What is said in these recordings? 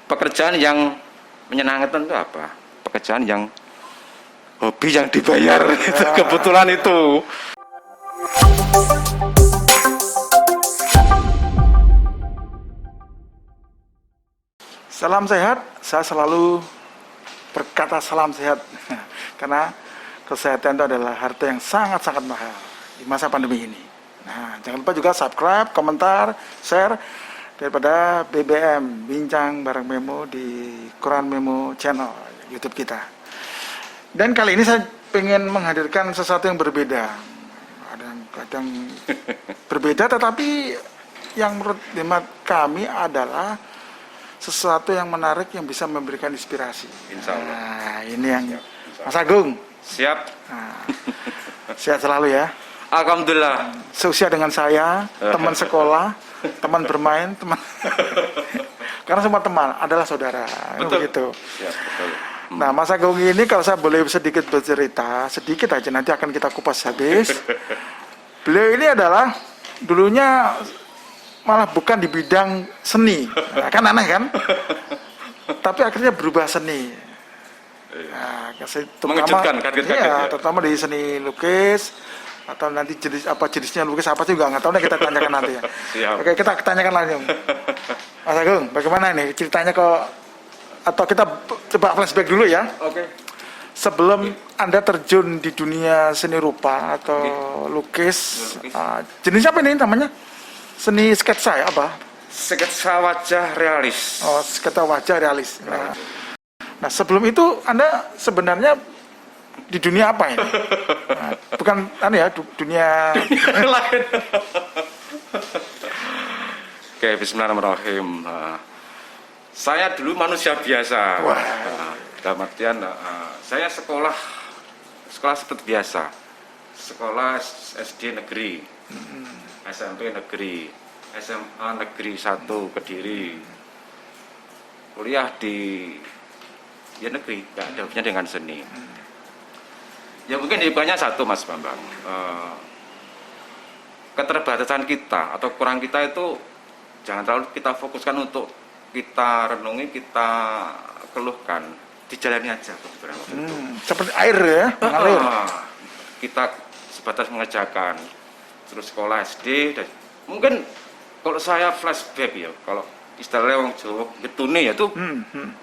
pekerjaan yang menyenangkan itu apa? Pekerjaan yang hobi yang dibayar. Itu kebetulan itu. Salam sehat, saya selalu berkata salam sehat karena kesehatan itu adalah harta yang sangat-sangat mahal di masa pandemi ini. Nah, jangan lupa juga subscribe, komentar, share daripada BBM Bincang Bareng Memo di Quran Memo channel YouTube kita. Dan kali ini saya ingin menghadirkan sesuatu yang berbeda. Kadang berbeda, tetapi yang menurut hemat kami adalah sesuatu yang menarik yang bisa memberikan inspirasi. Insya Allah. Nah, ini yang Mas Agung. Siap. Nah, sehat selalu ya. Alhamdulillah. Seusia dengan saya, teman sekolah, teman bermain, teman. Karena semua teman adalah saudara. Betul. Begitu. Siap, betul. Nah, Mas Agung ini kalau saya boleh sedikit bercerita, sedikit aja nanti akan kita kupas habis. Beliau ini adalah dulunya malah bukan di bidang seni, nah, kan aneh kan? Tapi akhirnya berubah seni. Nah, mengejutkan, kaget-kaget ya. Terutama di seni lukis atau nanti jenisnya lukis apa juga nggak tahu, kita tanyakan nanti ya. Siap. Oke, kita tanyakan langsung. Mas Agung, bagaimana nih ceritanya kok? Atau kita coba flashback dulu ya? Oke. Sebelum Anda terjun di dunia seni rupa atau lukis, jenis apa ini namanya? Seni sketsa ya, apa? Sketsa wajah realis. Oh, sketsa wajah realis. Nah, sebelum itu Anda sebenarnya di dunia apa ini? Nah, bukan dunia lain. Oke, bismillahirrahmanirrahim. Saya dulu manusia biasa. Wah. Dalam artian saya sekolah seperti biasa. Sekolah SD negeri. SMP negeri, SMA negeri 1 Kediri, kuliah di negeri, nggak ada hubungannya dengan seni. Ya mungkin hikmahnya satu, Mas Bambang, keterbatasan kita atau kurang kita itu jangan terlalu kita fokuskan untuk kita renungi, kita keluhkan, dijalani aja beberapa waktu. Seperti air ya, mengalir. Kita sebatas mengerjakan. Terus sekolah SD, dan mungkin kalau saya flashback ya, kalau istilahnya orang Jawa getune ya itu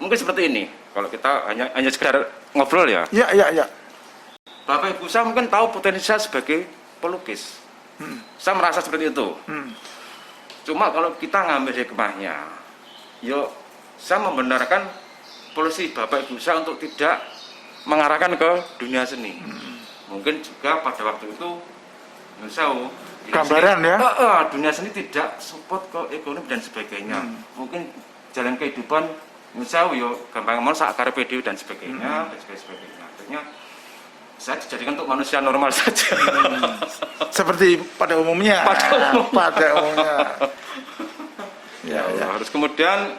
mungkin seperti ini. Kalau kita hanya sekedar ngobrol ya. Iya. Bapak Ibu saya mungkin tahu potensi saya sebagai pelukis. Saya merasa seperti itu. Cuma kalau kita ngambil hikmahnya, yo saya membenarkan polisi Bapak Ibu saya untuk tidak mengarahkan ke dunia seni. Mungkin juga pada waktu itu gambaran seni, ya. dunia seni tidak support ke ekonomi dan sebagainya. Mungkin jalan kehidupan yo gampang mau sakar PD dan sebagainya dan sebagainya. Akhirnya saya dijadikan untuk manusia normal saja. Seperti pada umumnya. Pada umumnya. Ya. Harus kemudian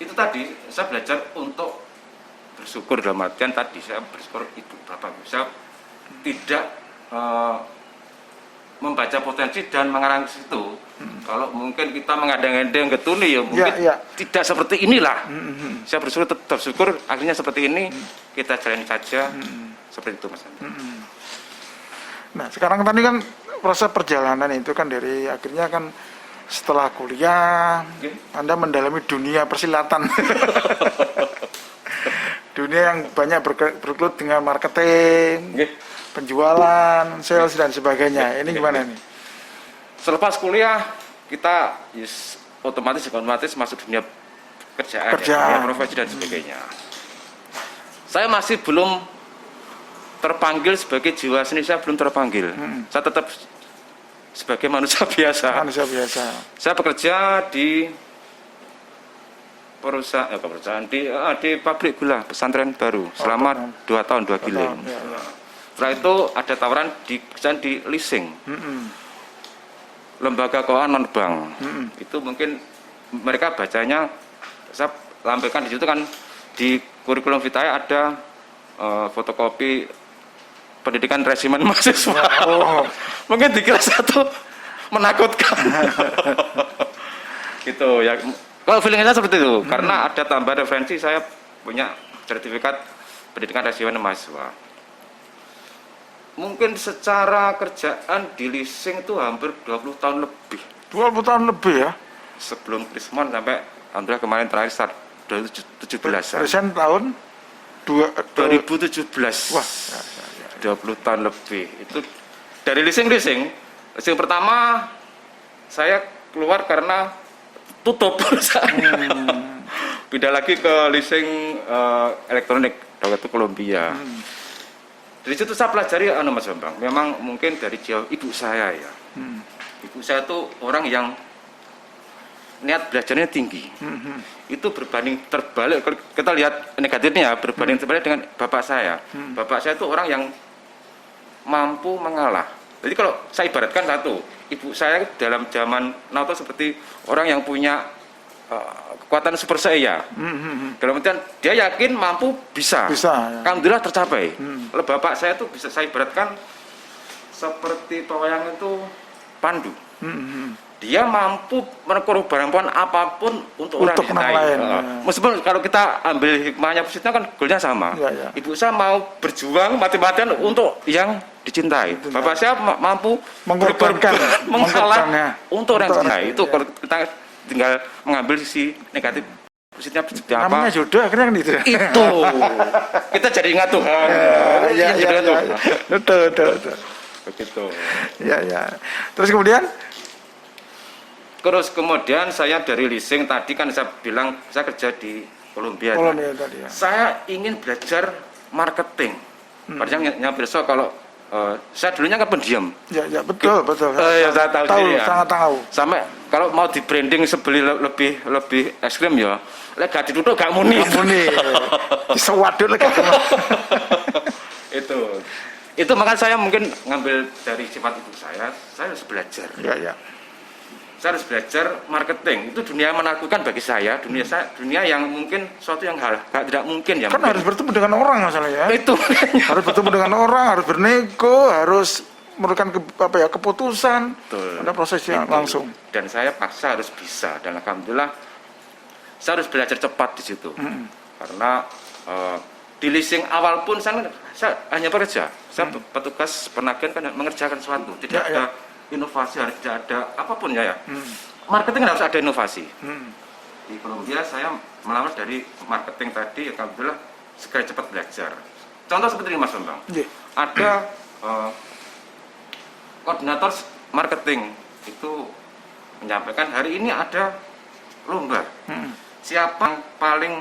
itu tadi saya belajar untuk bersyukur, dalam artian tadi saya bersyukur ibu bapak bisa tidak membaca potensi dan mengarang ke situ. Kalau mungkin kita mengadang-adang getuni ya mungkin tidak seperti inilah. Saya bersyukur akhirnya seperti ini, kita jalani saja seperti itu, Mas. Nah, sekarang tadi kan proses perjalanan itu kan dari akhirnya kan setelah kuliah Anda mendalami dunia persilatan. Dunia yang banyak bergelut dengan marketing, penjualan, sales dan sebagainya. Ini gimana nih? Selepas kuliah kita otomatis masuk dunia kerjaan. Ya, profesi dan sebagainya. Saya masih belum terpanggil sebagai jiwa seni, saya belum terpanggil. Saya tetap sebagai manusia biasa. Saya bekerja di perusahaan di pabrik gula pesantren baru selama 2 tahun 2 kilo. Setelah itu ada tawaran di leasing. Lembaga keuangan non bank. Itu mungkin mereka bacanya, saya lampirkan di situ kan di kurikulum vitae ada fotokopi pendidikan resimen mahasiswa. Mungkin dikira satu menakutkan. Gitu ya. Kalau feelingnya seperti itu, karena ada tambahan referensi, saya punya sertifikat pendidikan resimen mahasiswa. Mungkin secara kerjaan di leasing itu hampir 20 tahun lebih. 20 tahun lebih ya? Sebelum Krismon sampai alhamdulillah kemarin terakhir start 2017. Present tahun 2017. Wah, 20 tahun lebih. Itu dari leasing pertama saya keluar karena tutup perusahaannya. Pindah lagi ke leasing elektronik, waktu itu Columbia. Dari situ saya pelajari Mas Bambang, memang mungkin dari jauh ibu saya ya. Ibu saya tuh orang yang niat belajarnya tinggi. Itu berbanding terbalik, kalau kita lihat negatifnya berbanding terbalik dengan bapak saya. Bapak saya itu orang yang mampu mengalah. Jadi kalau saya ibaratkan satu, ibu saya dalam zaman now itu seperti orang yang punya kekuatan super saya. Dalam artian dia yakin mampu bisa. Ya. Alhamdulillah tercapai. Kalau bapak saya itu bisa saya ibaratkan seperti pewayang itu pandu. Dia mampu mengorbankan apapun untuk orang lain. Meskipun kalau kita ambil hikmahnya positifnya kan goalnya sama. Ya. Ibu saya mau berjuang mati-matian untuk yang dicintai. Bapak saya mampu mengorbankan, mengalah untuk orang dicintai. Itu kalau kita tinggal mengambil sisi negatif positifnya seperti apa. Namanya jodoh akhirnya kan itu. Itu. Kita jadi ingat Tuhan. Ya. Betul. Begitu. Ya. Terus kemudian saya dari leasing tadi kan saya bilang saya kerja di Columbia tadi ya. Saya ingin belajar marketing. Padahal yang besok kalau saya dulunya kan pendiam. Ya betul. Ya, saya tahu ya. Sangat tahu. Sampai kalau mau di branding lebih ekstrim ya, lek gak ditutup gak muni. Disewadut lagi. Itu makanya saya mungkin ngambil dari sifat ibu saya harus belajar. Ya. Saya harus belajar marketing. Itu dunia yang menakutkan bagi saya, dunia yang mungkin suatu yang tidak mungkin ya. Kan mungkin. harus bertemu dengan orang masalahnya. Itu harus bertemu dengan orang, harus bernego, harus memberikan keputusan. Betul. Ada prosesnya langsung. Dan saya paksa harus bisa, dan alhamdulillah saya harus belajar cepat di situ. Karena di leasing awal pun saya hanya bekerja. Saya petugas penagihan kan mengerjakan sesuatu, tidak ada inovasi, tidak ada apapun ya. Marketing harus ada inovasi. Di Columbia saya melamar dari marketing tadi, alhamdulillah segera cepat belajar. Contoh seperti ini Mas Bambang. Ada koordinator marketing itu menyampaikan hari ini ada lomba. Siapa yang paling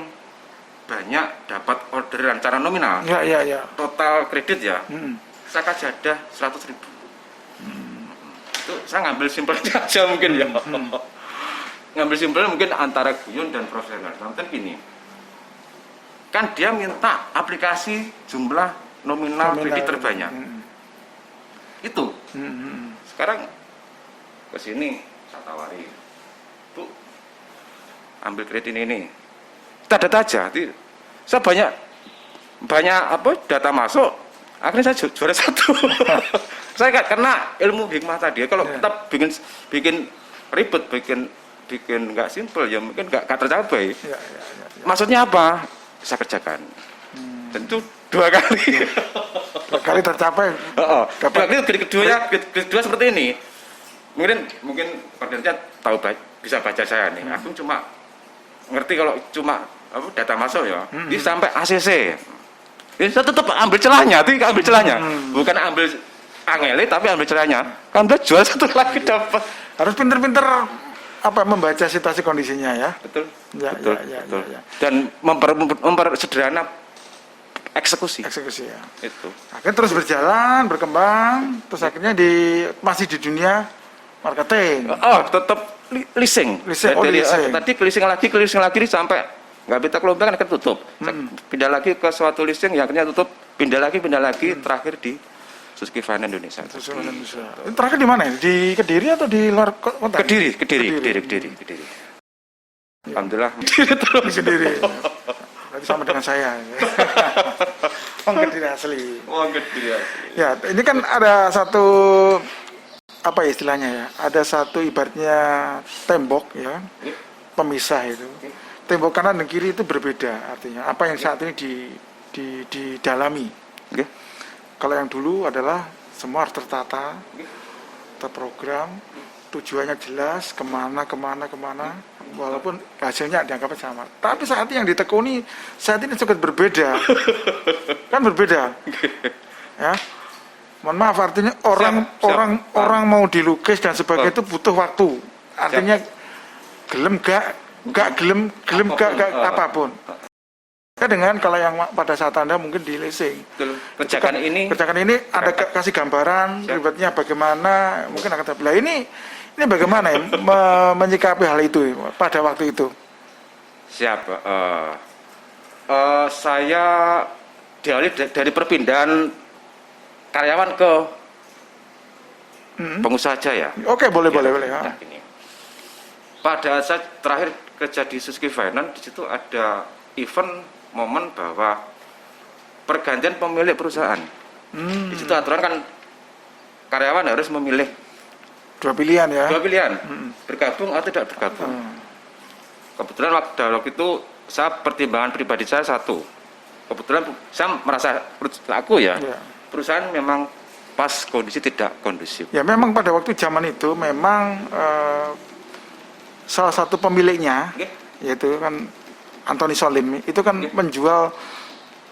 banyak dapat orderan secara nominal? Ya. Total kredit ya. Saya kasih hadiah 100.000. Itu saya ngambil simpelnya aja mungkin ya. Ngambil simpelnya mungkin antara guyon dan profesional. Contohnya gini. Kan dia minta aplikasi jumlah nominal kredit terbanyak. Itu. Sekarang ke sini saya tawari. Bu, ambil kredit ini. Kita data aja. Saya banyak data masuk. Akhirnya saya juara 1. Saya karena ilmu hikmah tadi. Kalau kita bikin ribet, bikin nggak simple ya mungkin nggak tercapai. Maksudnya apa? Saya kerjakan. Tentu 2 kali. 2 kali tercapai. Kedua seperti ini. Mungkin koordinatornya tahu bisa baca saya nih. Aku cuma ngerti kalau cuma data masuk ya. Ini sampai ACC. Saya tetap ambil celahnya, bukan ambil angele tapi ambil celahnya. Kan dia jual 1 lagi dapat. Harus pinter-pinter membaca situasi kondisinya ya. Betul. Ya. Dan mempersederhana eksekusi ya. Itu. Akhirnya terus berjalan, berkembang, terus akhirnya masih di dunia marketing. Tetap leasing. Tadi leasing lagi sampai nggak bisa Columbia kan tutup. Pindah lagi ke suatu leasing yang akhirnya tutup, pindah lagi, terakhir di Suzuki Finance Indonesia. Terakhir di mana? Di Kediri atau di luar kota? Kediri. Alhamdulillah. Kediri. Lagi sama dengan saya. Kediri asli. Ya, ini kan ada satu istilahnya ya? Ada satu ibaratnya tembok ya. pemisah itu. Tembok kanan dan kiri itu berbeda artinya. Apa yang saat ini didalami. Oke. Kalau yang dulu adalah semua harus tertata, terprogram, tujuannya jelas, kemana, walaupun hasilnya dianggap sama. Tapi saat ini yang ditekuni saat ini sangat berbeda, kan berbeda. Ya, mohon maaf artinya orang mau dilukis dan sebagainya itu butuh waktu. Artinya gelem gelem gak apapun. Dengan kalau yang pada saat Anda mungkin di leasing. Kerjakan ini ada kasih gambaran ribetnya bagaimana, mungkin akan terbelah. Ini bagaimana ya menyikapi hal itu pada waktu itu? Siap. Saya diawali dari perpindahan karyawan ke pengusaha jaya. Oke, boleh. Nah, ini. Pada saat terakhir kerja di Suzuki Finance, di situ ada event momen bahwa pergantian pemilik perusahaan. Di situ aturan kan karyawan harus memilih dua pilihan ya. Bergabung atau tidak bergabung. Kebetulan waktu itu saya pertimbangan pribadi saya satu. Kebetulan saya merasa perusahaan memang pas kondisi tidak kondusif. Ya memang pada waktu zaman itu memang salah satu pemiliknya yaitu kan Anthony Solim itu kan menjual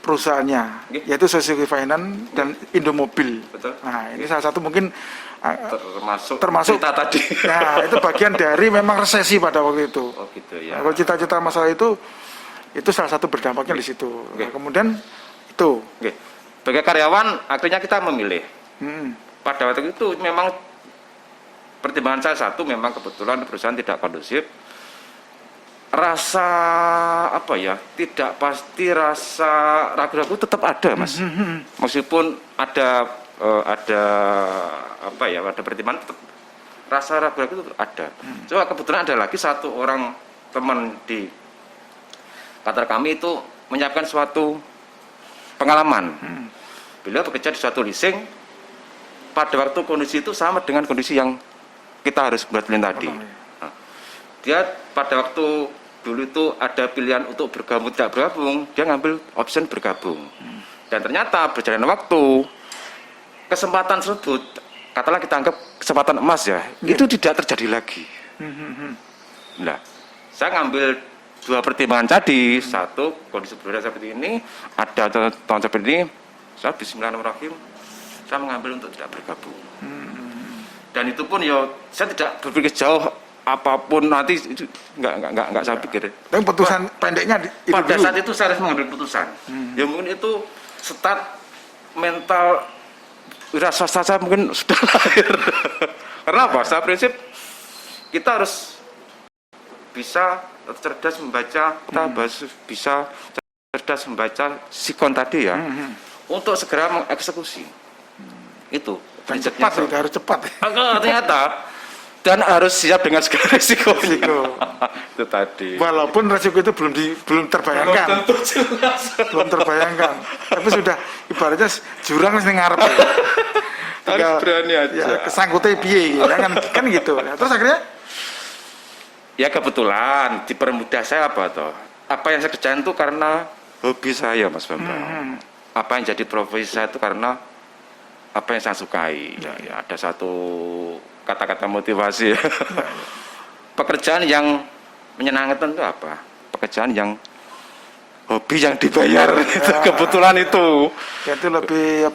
perusahaannya yaitu Suzuki Finance dan Indomobil. Betul. Nah ini salah satu mungkin termasuk cerita tadi. Nah itu bagian dari memang resesi pada waktu itu. Oh gitu ya. Nah, kalau cita-cita masalah itu salah satu berdampaknya di situ. Nah, kemudian itu. Sebagai karyawan akhirnya kita memilih. Pada waktu itu memang pertimbangan saya satu, memang kebetulan perusahaan tidak kondusif. Rasa tidak pasti, rasa ragu-ragu tetap ada, Mas. Meskipun ada pertimbangan, tetap rasa ragu-ragu itu ada. Cuma kebetulan ada lagi satu orang teman di kantor kami itu menyiapkan suatu pengalaman. Beliau bekerja di suatu leasing. Pada waktu kondisi itu sama dengan kondisi yang kita harus buat tadi. Nah, dia pada waktu dulu itu ada pilihan untuk bergabung tidak bergabung, dia ngambil option bergabung. Dan ternyata berjalan waktu, kesempatan tersebut, katakanlah kita anggap kesempatan emas ya, itu tidak terjadi lagi. Nah, saya ngambil dua pertimbangan tadi, satu kondisi berbeda seperti ini, ada tahun seperti ini, saya bismillahirrahmanirrahim, saya mengambil untuk tidak bergabung. Dan itu pun ya saya tidak berpikir jauh. Apapun nanti itu nggak saya pikir. Tapi putusan pendeknya itu pada dulu. saat itu saya harus mengambil putusan. Ya mungkin itu start mental wira swasta saya mungkin sudah lahir. Karena apa? Saya prinsip kita harus bisa cerdas membaca, bisa cerdas membaca sikon tadi ya, untuk segera mengeksekusi. Itu. Dan cepat, harus cepat. Ternyata. Dan harus siap dengan segala risikonya. Itu tadi. Walaupun risiko itu belum terbayangkan. Belum terbayangkan. Tapi sudah ibaratnya jurang sing ngarep. Harus berani aja. Ya, kesangkutnya piye ya kan gitu. Ya, terus akhirnya ya kebetulan dipermudah saya apa toh? Apa yang saya kerjain itu karena hobi saya, Mas Bambang. Apa yang jadi profesi saya itu karena apa yang saya sukai. Ya, ada satu kata-kata motivasi. Pekerjaan yang menyenangkan itu apa? Pekerjaan yang hobi yang dibayar. Itu kebetulan itu. Ya, itu lebih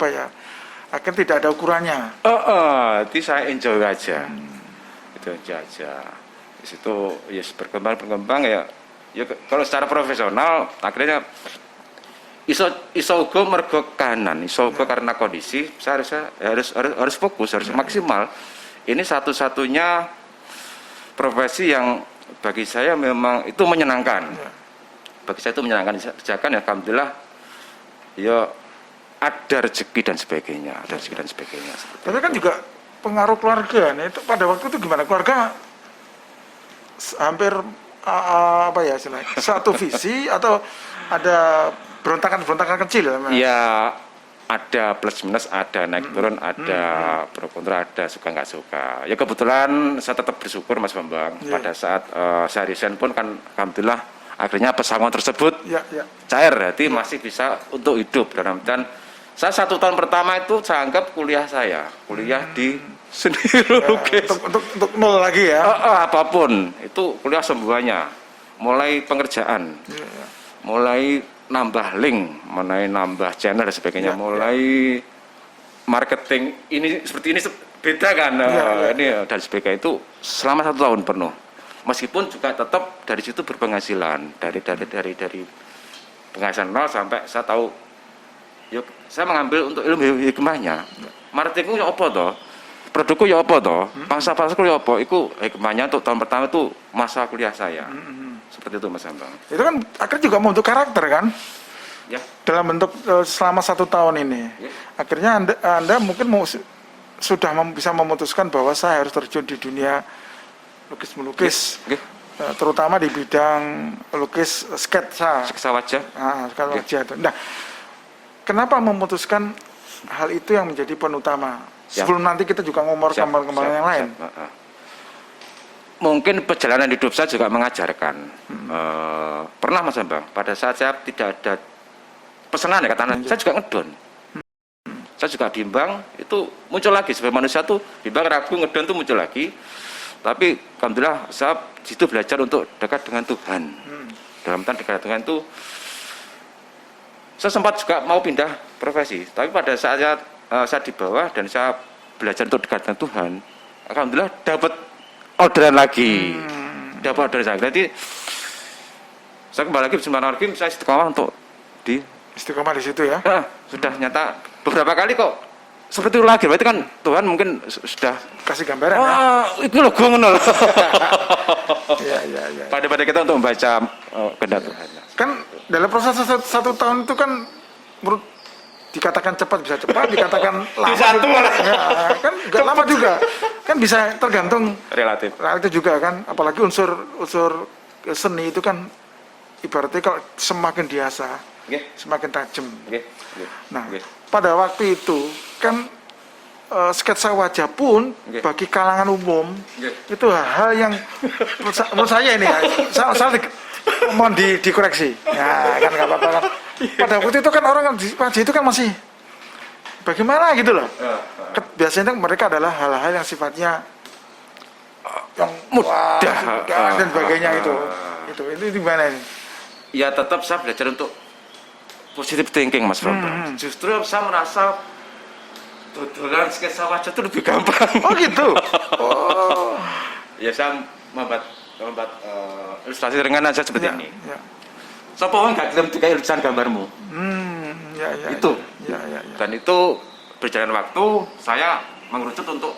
akan tidak ada ukurannya. Itu saya enjoy aja. Itu aja. Di situ ya berkembang ya kalau secara profesional akhirnya iso uga mergo kanan, iso uga karena kondisi saya harus fokus, harus maksimal. Ini satu-satunya profesi yang bagi saya memang itu menyenangkan. Bagi saya itu menyenangkan kerjakan ya, alhamdulillah ya ada rezeki dan sebagainya, Tapi kan juga pengaruh keluarga nih, itu pada waktu itu gimana? Keluarga hampir satu visi atau ada berontakan kecil? Ya ada plus minus, ada naik turun, ada pro kontra, ada suka nggak suka. Ya kebetulan saya tetap bersyukur Mas Bambang. Pada saat saya resign pun kan alhamdulillah akhirnya pesangon tersebut cair, berarti masih bisa untuk hidup. Dalam dan saya 1 tahun pertama itu saya anggap kuliah di seni lukis. Untuk nol lagi ya. Apapun itu kuliah semuanya, mulai pengerjaan, mulai nambah link, mulai nambah channel dan sebagainya, mulai marketing ini seperti ini beda kan, ini dan sebagainya itu selama 1 tahun penuh. Meskipun juga tetap dari situ berpenghasilan dari penghasilan nol sampai saya tahu, yuk saya mengambil untuk ilmu hikmahnya. Marketingku ya apa toh, produkku ya apa toh, pasarku ya apa, itu hikmahnya untuk tahun pertama itu masa kuliah saya. Seperti itu Mas Bambang. Itu kan akhirnya juga membentuk karakter kan? Ya. Dalam bentuk selama 1 tahun ini. Ya. Akhirnya anda mungkin sudah bisa memutuskan bahwa saya harus terjun di dunia lukis-melukis. Ya. Terutama di bidang lukis sketsa wajah. Sketsa wajah itu. Nah, kenapa memutuskan hal itu yang menjadi penutama? Sebelum nanti kita juga ngomong kembang-kembang yang lain. Mungkin perjalanan hidup saya juga mengajarkan. Pernah Mas Bambang, pada saat saya tidak ada pesanan ya katakan, saya juga ngedon. Saya juga bimbang, itu muncul lagi sebagai manusia tuh bimbang, ragu, ngedon tuh muncul lagi. Tapi alhamdulillah saya situ belajar untuk dekat dengan Tuhan. Dalam tanda dekat dengan itu, saya sempat juga mau pindah profesi. Tapi pada saat saya di bawah dan saya belajar untuk dekat dengan Tuhan, alhamdulillah dapat orderan lagi. Dapat orderan lagi. Jadi saya kembali lagi Bismillahirrahmanirrahim, saya istiqomah untuk istiqomah di situ ya. Sudah nyata beberapa kali kok seperti itu lagi. Berarti kan Tuhan mungkin sudah kasih gambaran itu loh gue ngono. Ya. Pada kita untuk membaca kehendak Tuhan. Kan dalam proses 1 tahun itu kan menurut dikatakan cepat bisa cepat, dikatakan lama juga. Kan nggak lama juga. Kan bisa tergantung relatif juga kan. Apalagi unsur seni itu kan ibaratnya kalau semakin diasah, semakin tajam. Nah, pada waktu itu kan sketsa wajah pun bagi kalangan umum itu hal yang menurut saya ini ya, saya mohon dikoreksi. Ya kan nggak apa-apa kan. Pada waktu itu kan orang wajah itu kan masih bagaimana gitu loh. Biasanya mereka adalah hal-hal yang sifatnya yang mudah dan sebagainya itu gimana ini? Ya tetap saya belajar untuk positive thinking Mas Bambang. Justru saya merasa dodolan sketsa wajah itu lebih gampang. Oh gitu. Ya saya membuat ilustrasi ringan aja seperti ini. Siapa orang nggak gelem dikai lukisan gambarmu. Itu. Dan itu berjalan waktu saya mengerucut untuk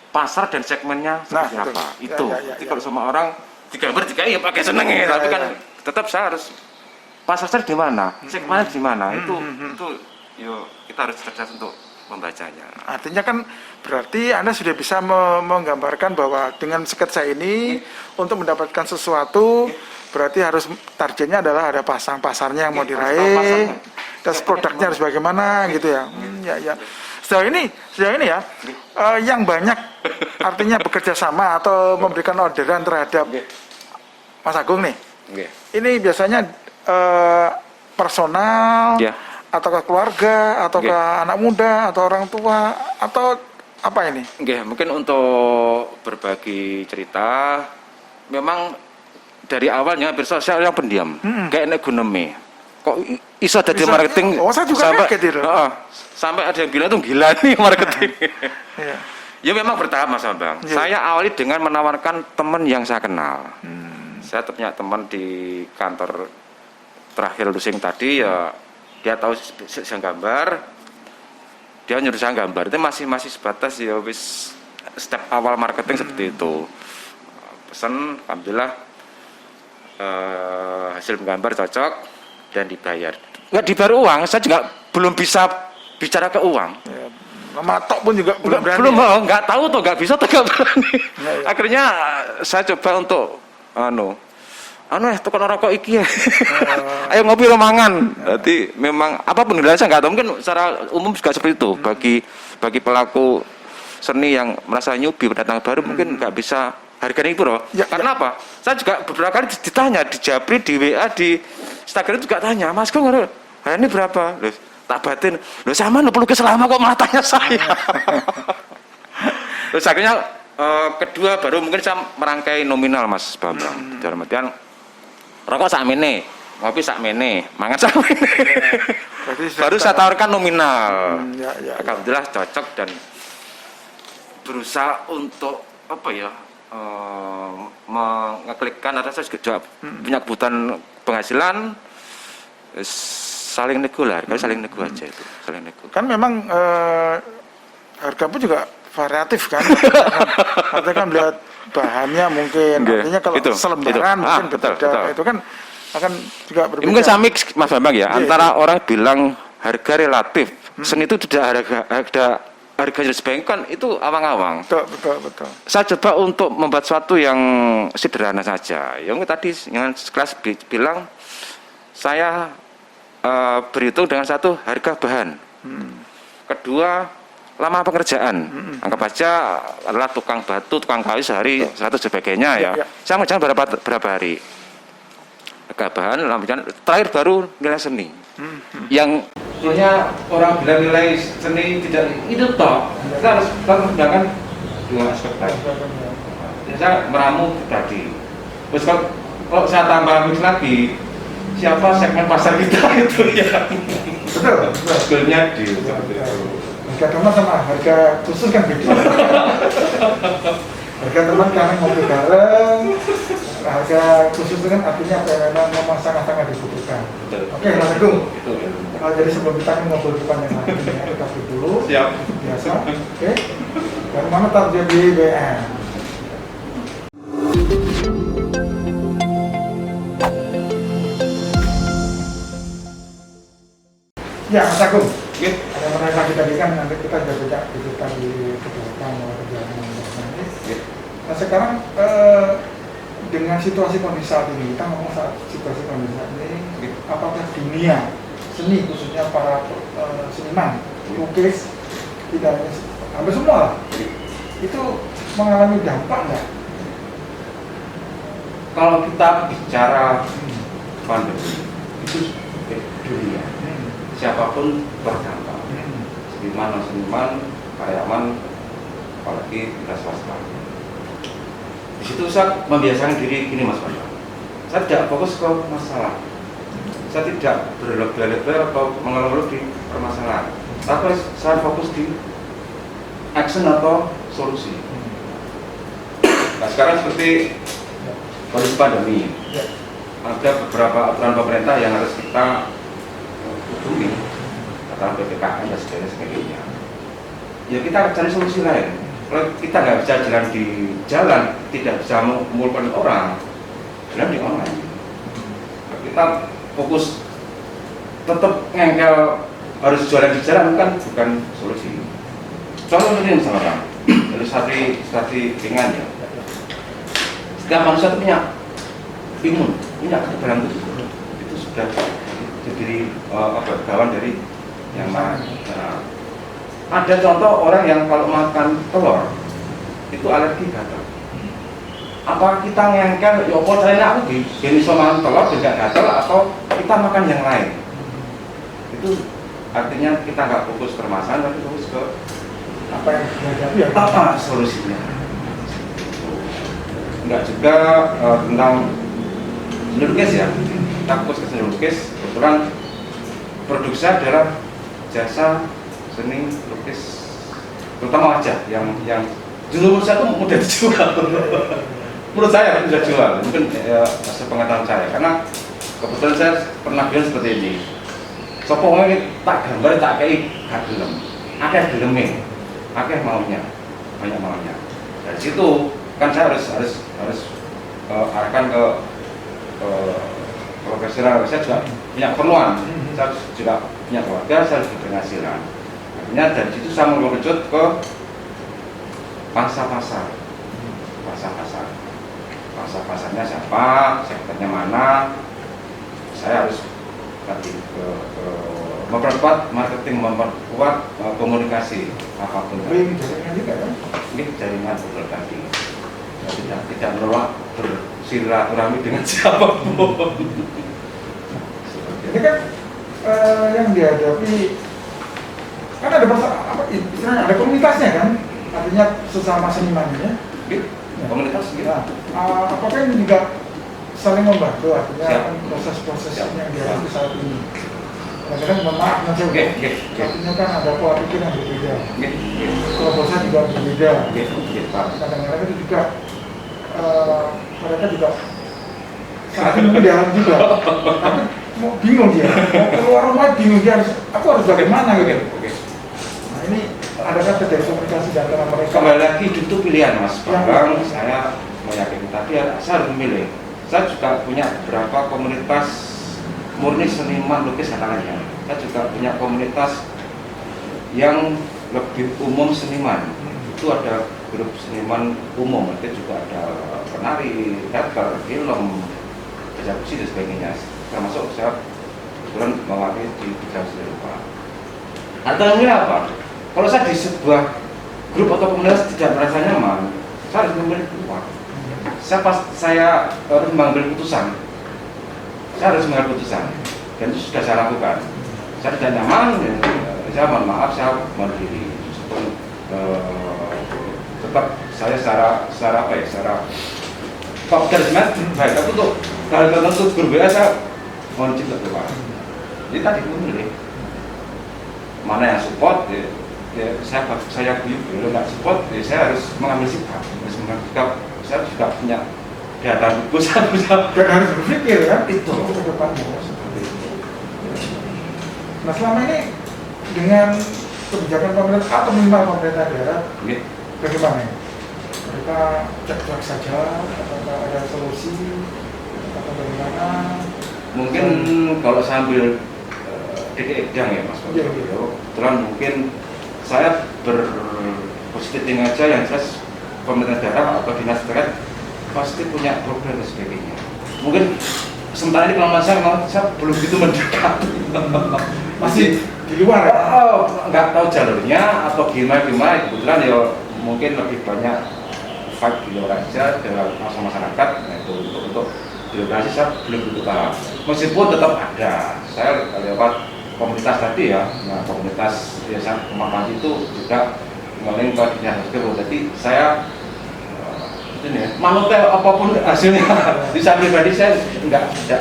pasar dan segmennya seperti apa. Jadi kalau sama orang digambar dikai ya pakai seneng ya, tapi kan tetap saya harus pasar saya di mana, segmennya di mana. Itu kita harus cerdas untuk membacanya. Artinya kan berarti Anda sudah bisa menggambarkan bahwa dengan sketsa ini untuk mendapatkan sesuatu berarti harus targetnya adalah ada pasarnya yang mau diraih, dan produknya harus bagaimana gitu ya. Ya. Sejauh ini ya, yang banyak artinya bekerja sama atau memberikan orderan terhadap Mas Agung nih. Ini biasanya personal, atau ke keluarga, atau ke anak muda, atau orang tua, atau apa ini? Mungkin untuk berbagi cerita, memang dari awalnya hampir saya yang pendiam, kayak ekonomi. Kok bisa jadi marketing? Saya juga kaget itu. Sampai ada yang bilang itu gila nih marketing. Ya memang bertahap Mas Bambang. Saya awali dengan menawarkan teman yang saya kenal. Saya punya teman di kantor terakhir Lusing tadi ya, dia tahu saya gambar, dia nyuruh saya gambar. Itu masih sebatas ya wis step awal marketing seperti itu. Pesan, alhamdulillah hasil gambar cocok dan dibayar. Nggak dibayar uang, saya juga belum bisa bicara ke uang. Matok pun juga belum berani. Belum mau, nggak tahu tuh, nggak bisa tuh, nggak berani. Akhirnya saya coba untuk anu tukang rokok iki ya. Ayo ngopi romangan. Jadi memang apapun nilainya saya nggak tahu, mungkin secara umum juga seperti itu bagi pelaku seni yang merasa newbie pendatang baru mungkin nggak bisa harganya itu loh. Karena apa? Saya juga beberapa kali ditanya di Japri, di WA, di Instagram juga tanya, Mas kok ini berapa? Loh, tak batin, loh sama 60 selama kok malah tanya saya. Terus akhirnya kedua baru mungkin saya merangkai nominal Mas Bambang. Dalam artian rokok sakmene, ngopi sakmene, mangan sakmene. Baru saya tawarkan nominal. Alhamdulillah cocok dan berusaha untuk apa ya mengeklikkan atau saya juga punya kebutuhan penghasilan, saling nego lah, saling nego aja itu, saling nego. Kan memang harga pun juga variatif kan. Artinya kan melihat bahannya mungkin, artinya kalau selembaran mungkin betul. Itu kan akan juga berbeda. Mungkin saya mix Mas Bambang ya, antara orang bilang harga relatif, seni itu tidak ada harganya sebengkan itu awang-awang. Betul. Saya coba untuk membuat sesuatu yang sederhana saja. Yang tadi yang kelas bilang saya berhitung dengan satu harga bahan. Kedua lama pengerjaan. Anggap aja adalah tukang batu, tukang kayu sehari 100 sebagainya ya. Saya mengerjakan berapa hari. Harga bahan, terakhir baru nilai seni. Yang sebetulnya orang bilang nilai seni tidak itu toh, kita harus menggunakan dua aspek tadi. Saya meramu tadi. Terus kalau saya tambah mix lagi, siapa segmen pasar kita itu ya? Betul. Sebetulnya di seperti itu. Harga teman sama harga khusus kan beda. Harga teman karena ngopi bareng, harga khusus itu kan artinya memang sangat-sangat dibutuhkan. Oke, Mas Agung. Jadi sebelum kita ngobrol di panjang lagi, kita break dulu. Siap. Biasa. Oke. Dari mana terjadi BM? Ya, Mas Agung. Ada menarik lagi tadi kan nanti kita sudah beda cerita di kegiatan perjalanan ini. Nah sekarang dengan situasi kondisi saat ini, kita ngomong saat situasi kondisi saat ini, apakah dunia seni khususnya para seniman, lukis, tidak hanya hampir semua lah, itu mengalami dampak nggak? Kalau kita bicara pandemi itu dunia, siapapun terdampak. Seniman, karyawan, apalagi kita swasta. Di situ saya membiasakan diri gini Mas Bambang. Saya tidak fokus ke masalah. Saya tidak berlebih-lebih atau mengeluh di permasalahan. Tapi saya fokus di action atau solusi. Nah sekarang seperti kondisi pandemi, ada beberapa aturan pemerintah yang harus kita hubungi, katakan PPKM dan sebagainya. Ya kita cari solusi lain. Kalau kita nggak bisa jalan di jalan, tidak bisa mengumpulkan orang, jalan di online. Kita fokus tetap ngengkel harus jualan di jalan kan bukan solusi. Contoh ini misalkan dari strategi ringan ya. Setiap manusia itu punya imun, punya kekebalan tubuh. Itu sudah jadi bawaan dari yang lain. Nah, ada contoh orang yang kalau makan telur itu alergi gatal. Apa kita ngengkel, ya apa caranya aku gini sama telur juga gatal atau kita makan yang lain? Itu artinya kita nggak fokus permasalahan tapi fokus ke apa yang dihadapi ya? Apa solusinya? Enggak juga tentang seni lukis ya. Kita fokus ke seni lukis. Kebetulan produksi adalah jasa seni lukis, terutama wajah yang menurut saya itu mudah dijual. Menurut saya bisa jual, mungkin sepengetahuan saya, karena kebetulan saya pernah bilang seperti ini. Sopo ini tak gambar tak kayak gak gelem, akeh geleme, akeh maunya, banyak maunya. Dari situ kan saya harus arahkan ke profesional. Saya juga punya keperluan, saya juga punya keluarga, saya harus berpenghasilan. Akhirnya dari situ saya mengerucut ke pasar-pasar. pasarnya siapa, sektornya mana. Saya harus tadi memperkuat marketing, memperkuat komunikasi apapun. Ini jaringan juga kan? Ini jaringan betul tadi. Tidak menolak bersilaturahmi dengan siapapun. Ini kan yang dihadapi kan ada apa istilahnya, ada komunitasnya kan, artinya sesama seniman ya. Komunitas gitu. Nah, apakah ini juga saling membantu, artinya Siap. proses-proses Siap. yang dihadapi saat ini. Kadang-kadang mohon maaf nanti, artinya kan ada pola pikir yang berbeda, terobosan juga berbeda. Kadang-kadang itu juga mereka juga saat ini di alam juga, tapi mau bingung dia, mau keluar rumah bingung dia aku harus bagaimana gitu. Nah ini adakah terjadi komunikasi di antara mereka? Kembali lagi hidup itu pilihan Mas Bambang. Saya meyakini tadi saya harus memilih. Saya juga punya beberapa komunitas murni seniman lukis halangannya. Saya juga punya komunitas yang lebih umum seniman. Itu ada grup seniman umum, itu juga ada penari, teater, film, eksekusi dan sebagainya. Termasuk saya kebetulan mewakili di bidang seni rupa. Artinya apa? Kalau saya di sebuah grup atau komunitas tidak merasa nyaman, saya harus memilih keluar. Saya harus mengambil keputusan. Saya harus mengambil keputusan, dan itu sudah saya lakukan. Saya tidak nyaman, ya, saya mohon maaf, saya mohon diri. Meskipun tetap saya secara apa ya, secara karismat baik, tapi untuk hal tertentu berbeda saya mohon juga keluar. Jadi tadi memilih mana yang support, ya saya guyup. Kalau nggak support, ya saya harus mengambil sikap. Saya juga punya data buku, saya harus berpikir ya itu ke depannya. Nah selama ini dengan kebijakan pemerintah atau minimal pemerintah daerah, bagaimana? Mereka cek-cek saja, apakah ada solusi atau bagaimana? Mungkin kalau saya ambil titik edang ya Mas. Kebetulan mungkin saya berpositif aja, yang jelas pemerintah daerah atau dinas terkait pasti punya program dan sebagainya. Mungkin sementara ini pengalaman saya belum begitu mendekat. Masih di luar ya? Nggak tahu jalurnya atau gimana. Kebetulan ya mungkin lebih banyak fight di luar aja dengan masyarakat. Nah, itu untuk birokrasi saya belum begitu paham. Meskipun tetap ada, saya lewat komunitas tadi ya, nah komunitas desa Kemangkan itu juga ngeling ke dinas sosial. Jadi saya ini ya, manutel apapun hasilnya. Di saya pribadi saya tidak ke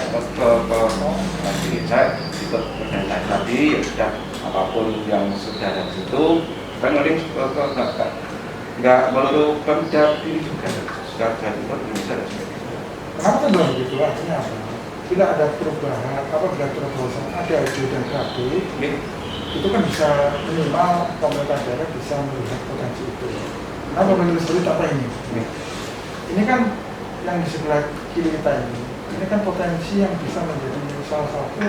saya ikut organisasi tadi, ya sudah apapun yang sudah ada di situ, saya ngeling ke nggak melulu Pemda ini juga sudah jadi Indonesia dan sebagainya. Kenapa kan belum begitu? Artinya apa? Bila ada perubahan, bila terobosan, ada ide dan kreatif, itu kan bisa minimal pemerintah daerah bisa melihat potensi itu. Nah, pemerintah sendiri apa ini? Ini kan yang di sebelah kiri kita ini kan potensi yang bisa menjadi salah satu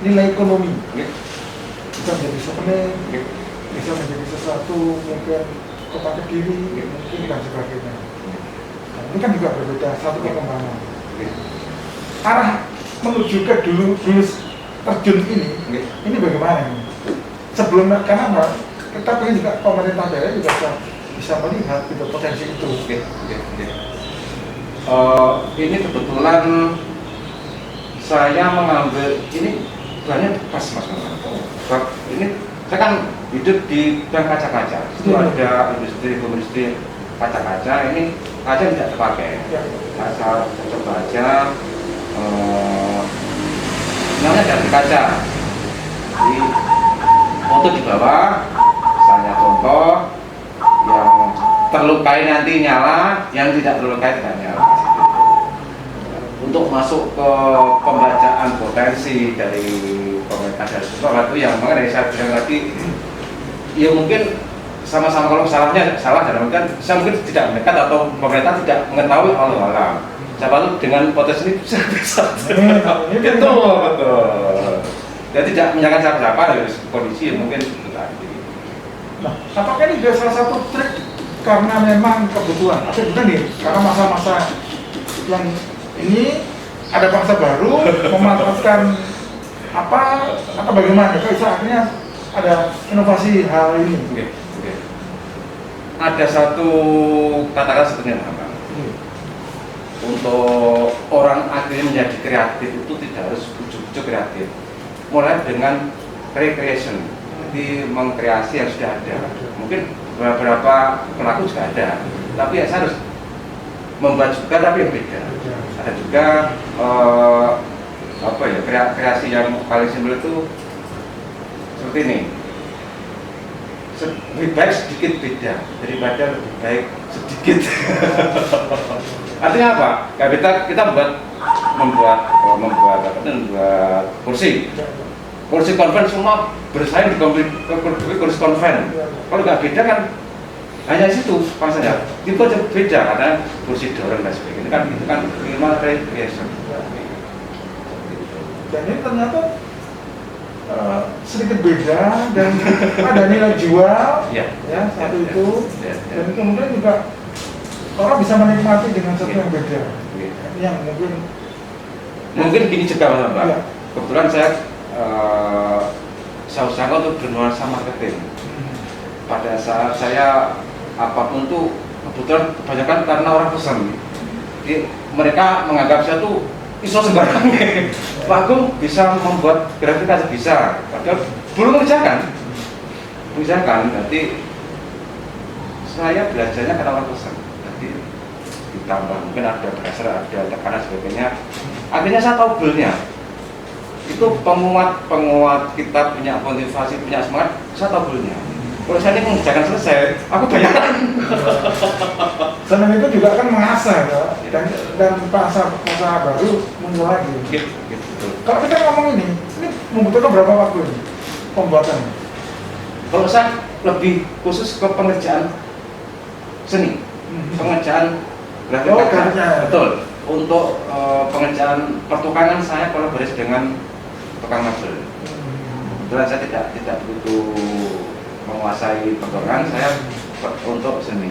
nilai ekonomi. Bisa menjadi souvenir, bisa menjadi sesuatu mungkin kota Kediri, mungkin dan sebagainya. Nah, ini kan juga berbeda, satu perkembangan. Arah menuju ke dulu terjun ini bagaimana ini? Sebelum karena kita pengen juga pemerintah daerah juga bisa melihat gitu, potensi itu. Ini kebetulan saya mengambil ini banyak pas Mas. Ini saya kan hidup di bank kaca-kaca. Itu ada industri kaca-kaca. Ini kaca tidak terpakai. Saya coba aja. Namanya dari kaca. Jadi foto di bawah, misalnya contoh yang terlukai nanti nyala, yang tidak terlukai tidak nyala. Untuk masuk ke pembacaan potensi dari pemerintah dari sesuatu yang mengenai saya bilang tadi, ya mungkin sama-sama kalau salahnya salah dalam kan saya mungkin tidak mendekat atau pemerintah tidak mengetahui Allah. Siapa tahu dengan potensi ini bisa itu betul. Dia tidak menyangka siapa dari kondisi yang mungkin itu tadi. Nah, apakah ini juga salah satu trik karena memang kebutuhan. Atau bukan nih, karena masa-masa yang ini ada bangsa baru memanfaatkan apa atau bagaimana? Kok bisa akhirnya ada inovasi hal ini? Oke. Ada satu kata-kata sebenarnya apa? Untuk orang akhirnya menjadi kreatif itu tidak harus ujuk-ujuk kreatif. Mulai dengan recreation, jadi mengkreasi yang sudah ada. Mungkin beberapa pelaku juga ada, tapi ya saya harus membuat juga tapi yang beda. Ada juga apa ya, kreasi yang paling simpel itu seperti ini. Lebih baik sedikit beda daripada lebih baik sedikit. Artinya apa? Ya kita membuat kursi konven, semua bersaing di kursi konven. Kalau nggak beda kan hanya situ maksudnya. Itu aja beda karena kursi dorong dan sebagainya. Itu kan minimal recreation. Dan ini ternyata sedikit beda dan ada nilai jual, ya satu itu, dan kemudian juga orang bisa menikmati dengan sesuatu yang beda, yang mungkin gini juga Mbak. Ya. Kebetulan saya usahakan untuk bernuansa marketing. Pada saat saya apapun tuh kebetulan kebanyakan karena orang pesan, jadi mereka menganggap saya tuh iso sembarang. Pak Agung bisa membuat grafik bisa, padahal belum mengerjakan. Jadi saya belajarnya karena orang pesan. Jadi ditambah mungkin ada pressure, ada tekanan sebagainya. Akhirnya saya tahu goalnya. Itu penguat kita punya motivasi, punya semangat. Saya tahu goalnya. Kalau saya ini mengerjakan selesai, aku bayaran. Senang itu juga kan mengasah ya, dan masa baru muncul lagi. Gitu. Kalau kita ngomong ini membutuhkan berapa waktu ini pembuatannya? Kalau saya lebih khusus ke pengerjaan seni, pengerjaan grafik kaca. Betul. Untuk pengerjaan pertukangan saya kolaborasi dengan tukang mebel. Kebetulan saya tidak butuh menguasai pertukangan, saya untuk seni.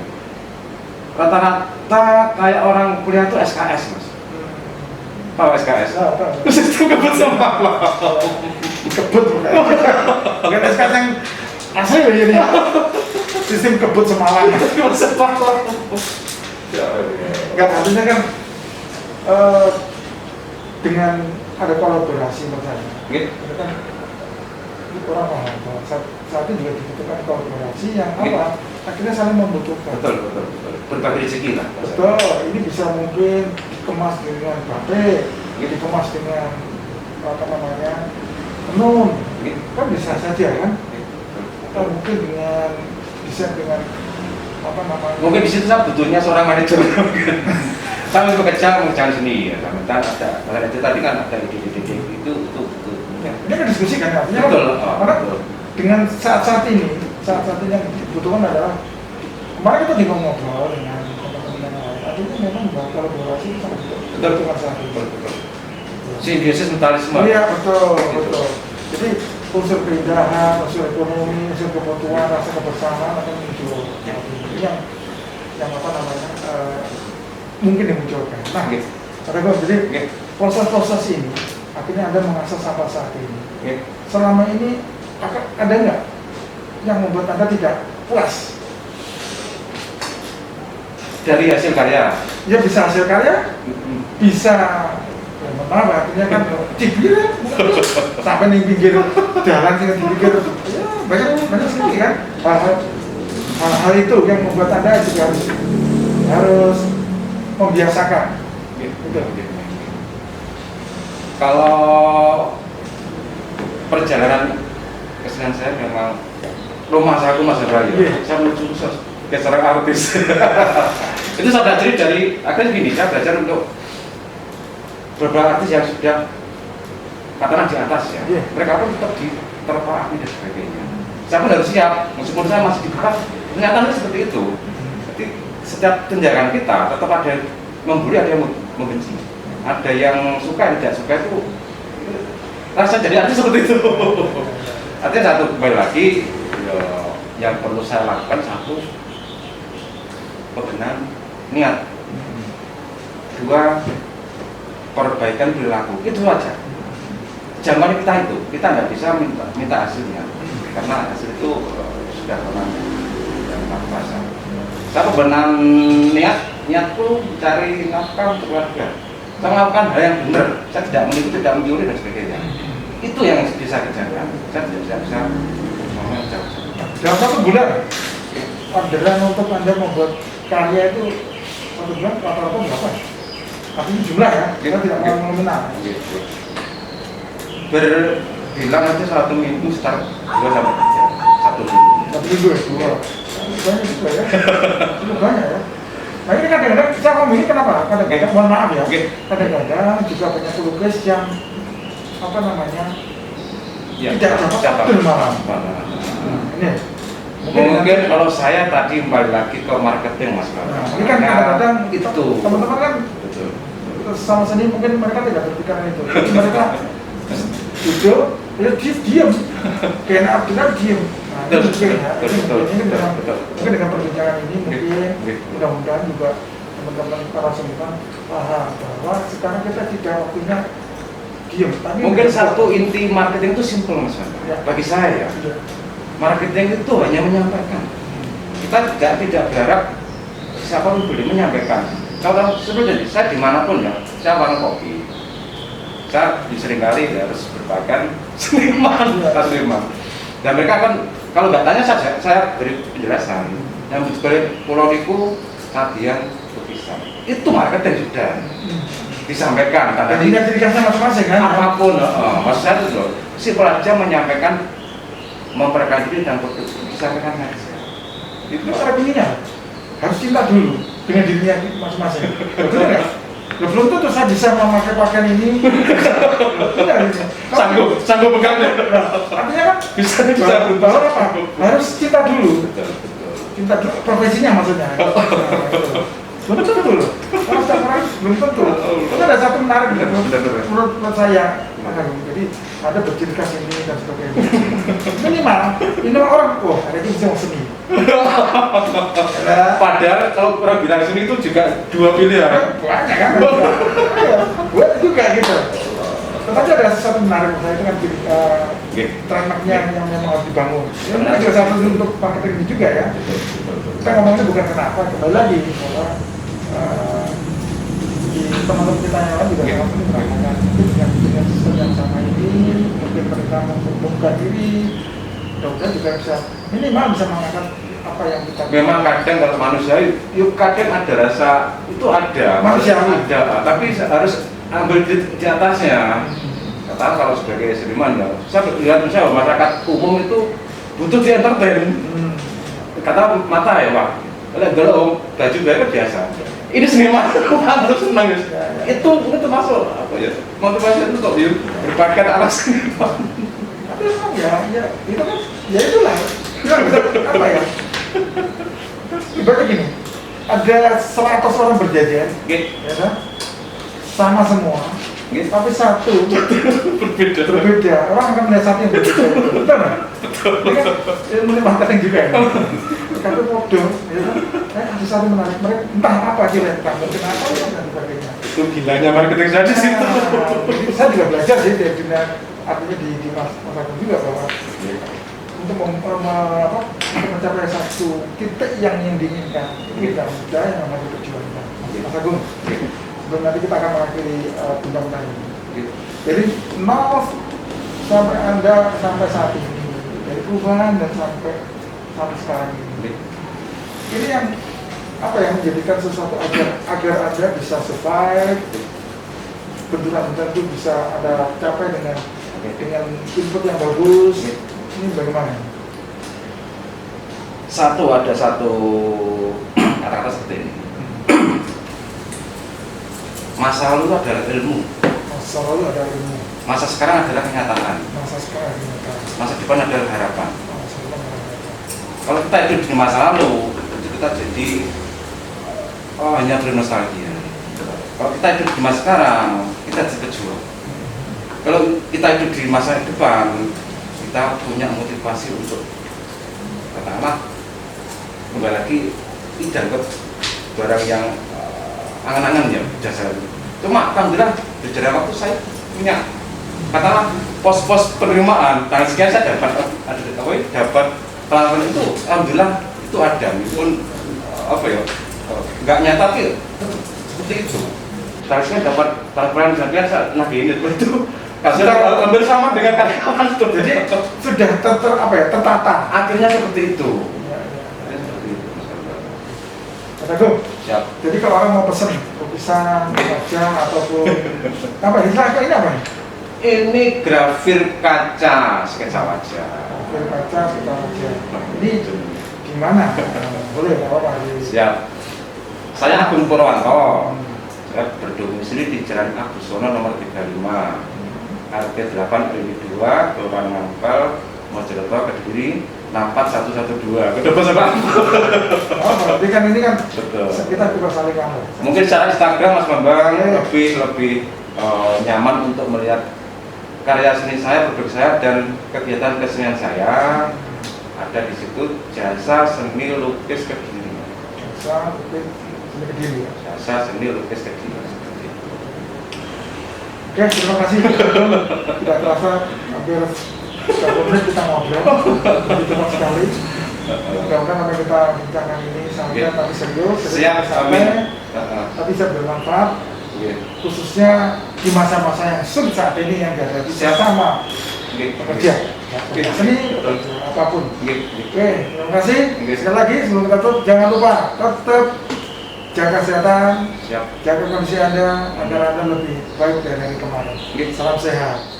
Rata-rata kayak orang kuliah itu SKS, Mas. Tahu SKS? Sistem kebut semalam. Kebut bukan SKS yang asli ya ini. Sistem kebut semalam. Enggak, artinya kan dengan ada kolaborasi bersama. Kan orang paham bahwa saat ini juga dibutuhkan kolaborasi yang apa? Akhirnya saling membutuhkan. Betul. Berbagi rezeki lah. Betul. Ini bisa mungkin dikemas dengan batik, dikemas dengan apa namanya tenun, kan bisa saja kan? Atau mungkin dengan desain dengan apa namanya? Mungkin di situ saya butuhnya seorang manajer. Saya bekerja mengerjakan seni ya, sementara ada manajer tadi kan ada ide-ide itu. Ini kan diskusi kan artinya. Betul. Karena dengan saat ini yang dibutuhkan adalah kemarin kita juga ngobrol dengan teman-teman yang lain. Artinya memang bahwa kolaborasi itu sangat dibutuhkan saat ini. Betul. Simbiosis mutualisme. Iya betul. Jadi unsur keindahan, unsur ekonomi, unsur kebutuhan, rasa kebersamaan akan muncul. Ini yang apa namanya mungkin dimunculkan. Nah, jadi proses-proses ini akhirnya Anda mengasah sampai saat ini. Selama ini ada nggak yang membuat Anda tidak puas? Dari hasil karya? Ya bisa hasil karya, bisa artinya kan cibir sampai di pinggir jalan sih di pinggir ya, banyak sekali kan hal itu yang membuat Anda juga harus membiasakan gitu. Kalau perjalanan kesenian saya memang rumah saya Mas Hendra ya. Saya menuju ke seorang artis. Itu saya belajar dari akhirnya gini, saya belajar untuk beberapa artis yang sudah katakanlah di atas ya. Mereka pun tetap terpahami dan sebagainya. Saya pun harus siap, meskipun saya masih di bawah, kenyataannya seperti itu. Jadi setiap tunjangan kita tetap ada yang membuli, ada yang membenci. Ada yang suka, yang tidak suka itu rasa jadi artis seperti itu. Artinya satu, kembali lagi yang perlu saya lakukan satu, kebenaran niat, dua perbaikan perilaku, itu aja. Zaman kita nggak bisa minta hasilnya, karena hasil itu sudah pernah yang kuasa. Saya kebenaran niatku cari nafkah untuk keluarga. Saya melakukan hal yang benar, saya tidak menipu, tidak mencuri dan sebagainya. Itu yang bisa kerjakan. Saya tidak bisa dalam 1 bulan orderan untuk Anda membuat karya itu 1 bulan rata-rata berapa? Artinya jumlah ya, kita tidak mau nominal. Berbilang aja 1 minggu start 2 sampai 3. 1 minggu. 1 minggu ya? Banyak juga ya. Cukup banyak ya. Nah ini kadang-kadang saya ngomong ini kenapa? Kadang-kadang, mohon maaf ya, kadang-kadang juga banyak pelukis yang apa namanya Ya, tidak dapat waktu malam. Ini mungkin kalau saya tadi kembali lagi ke marketing, Mas. Nah, ini kan kadang-kadang itu teman-teman kan betul. Sama seni mungkin mereka tidak berpikiran itu. Jadi mereka duduk, ya diam. Kayak Abdullah diam. Nah, ini mungkin ya. Mungkin dengan perbincangan ini mungkin mudah-mudahan juga teman-teman para seniman paham bahwa sekarang kita tidak waktunya diam. Mungkin satu inti marketing itu simpel, Mas. Ya. Bagi saya, marketing itu hanya menyampaikan. Kita tidak berharap siapapun boleh menyampaikan. Kalau sebenarnya saya dimanapun ya, saya warung kopi, saya seringkali harus berpakaian seniman. Dan mereka kan kalau nggak tanya saya beri penjelasan. Yang sebagai pulau niku kajian lukisan, itu marketing sudah disampaikan. Jadi nggak dikasih masing-masing kan? Apapun, maksud saya itu loh, si pelajar menyampaikan, memperkenalkan diri dan produksi disampaikan saja. Itu cara begini harus cinta dulu dengan dirinya masing-masing. Betul nggak? Belum tentu saya bisa memakai pakaian ini. Sanggup pegangnya. Artinya kan bisa bahwa apa? Harus cinta dulu. Cinta dulu profesinya maksudnya. Belum tentu loh. Kalau setiap orang belum tentu. Itu ada satu menarik menurut saya. Jadi ada berciri khas ini dan sebagainya. Minimal orang, wah ada ini bisa seni. Padahal kalau orang bilang seni itu juga 2 pilihan. Banyak kan? Buat juga gitu. Tetapi ada sesuatu menarik menurut saya itu kan trademarknya yang memang harus dibangun. Ini juga satu untuk marketing ini juga ya. Kita ngomongnya bukan kenapa, kembali lagi bahwa di teman-teman kita yang lain juga sangat penting melakukan dengan sistem yang sama ini, mungkin mereka membuka diri, mudah-mudahan juga bisa minimal bisa mengangkat apa yang kita. Memang kadang kalau manusia, yuk kadang ada rasa itu ada, manusiawi ada, tapi harus ambil di atasnya. Katakan kalau sebagai seniman ya, saya lihat misalnya masyarakat umum itu butuh di entertain. Kata mata ya Pak, kalau baju mereka biasa. Ini seniman harus senang guys. Itu masuk apa ya? Motivasi itu kok berpakaian ala seniman. Tapi memang ya itu kan ya itulah. Apa ya? Ibaratnya gini, ada 100 orang berjajar, ya kan? Sama semua, tapi satu berbeda. Orang akan melihat satu yang berbeda. Betul nggak? Ini kan ilmu marketing juga ya. Kata bodoh, ya kan? Ada satu menarik mereka, entah apa aja lah, entah mungkin apa dan sebagainya. Itu gilanya marketing saya di situ. Saya juga belajar sih dari dunia, artinya di masa juga bahwa untuk mencapai satu titik yang diinginkan itu tidak mudah, yang namanya perjuangan. Mas Agung, sebelum nanti kita akan mengakhiri bintang-bintang ini. Jadi 0 sampai Anda sampai saat ini, dari perubahan dan sampai sekarang ini. Ini yang apa yang menjadikan sesuatu agar Anda bisa survive, benturan-benturan itu bisa Anda capai dengan input yang bagus. Ini bagaimana? Ada satu kata-kata seperti ini. Masa lalu adalah ilmu. Masa lalu adalah ilmu. Masa sekarang adalah kenyataan. Masa depan adalah harapan. Kalau kita hidup di masa lalu, kita jadi hanya bernostalgia. Kalau kita hidup di masa sekarang, kita jadi pejuang. Kalau kita hidup di masa depan, kita punya motivasi untuk katakanlah kembali lagi tidak barang yang angan-angan ya jasa. Cuma alhamdulillah berjalan waktu saya punya katakanlah pos-pos penerimaan tanggal sekian saya dapat dapat pelayanan itu alhamdulillah itu ada meskipun apa ya nggak nyata tapi seperti itu. Tanggal sekian dapat pelayanan sekian saya nagihin itu. Sudah hampir sama dengan karyawan itu. Jadi sudah tertata. Akhirnya seperti itu. Aduh, Siap. jadi kalau orang mau pesen lukisan, wajah ataupun apa ini apa? Ini grafir kaca sketsa wajah. Grafir kaca sketsa wajah. Ini gimana? Boleh nggak apa-apa? Siap. Saya Agung Purwanto. Saya berdomisili di Jalan Agusono nomor 35. RT 8 RW 2, Kelurahan Ngampel, Mojokerto, Kediri, 44112. Kedua sama. Oh, berarti kan ini kan Betul. kita juga saling kamu. Mungkin secara Instagram Mas Bambang lebih nyaman untuk melihat karya seni saya, produk saya dan kegiatan kesenian saya. Ada di situ Jasa Seni Lukis Kediri. Jasa Lukis Seni Kediri. Jasa Seni Lukis Kediri. Oke, terima kasih. Tidak terasa hampir 30 menit kita ngobrol. Jadi cepat sekali. Mudah-mudahan apa yang kita bincangkan ini sangat tapi serius. Siap, amin. Tapi bisa bermanfaat. Khususnya di masa-masa yang sulit saat ini yang dihadapi sama pekerja. Seni apapun. Oke, terima kasih. Sekali lagi sebelum kita tutup, jangan lupa tetap jaga kesehatan, jaga kondisi Anda agar Anda lebih baik dari kemarin. Salam sehat.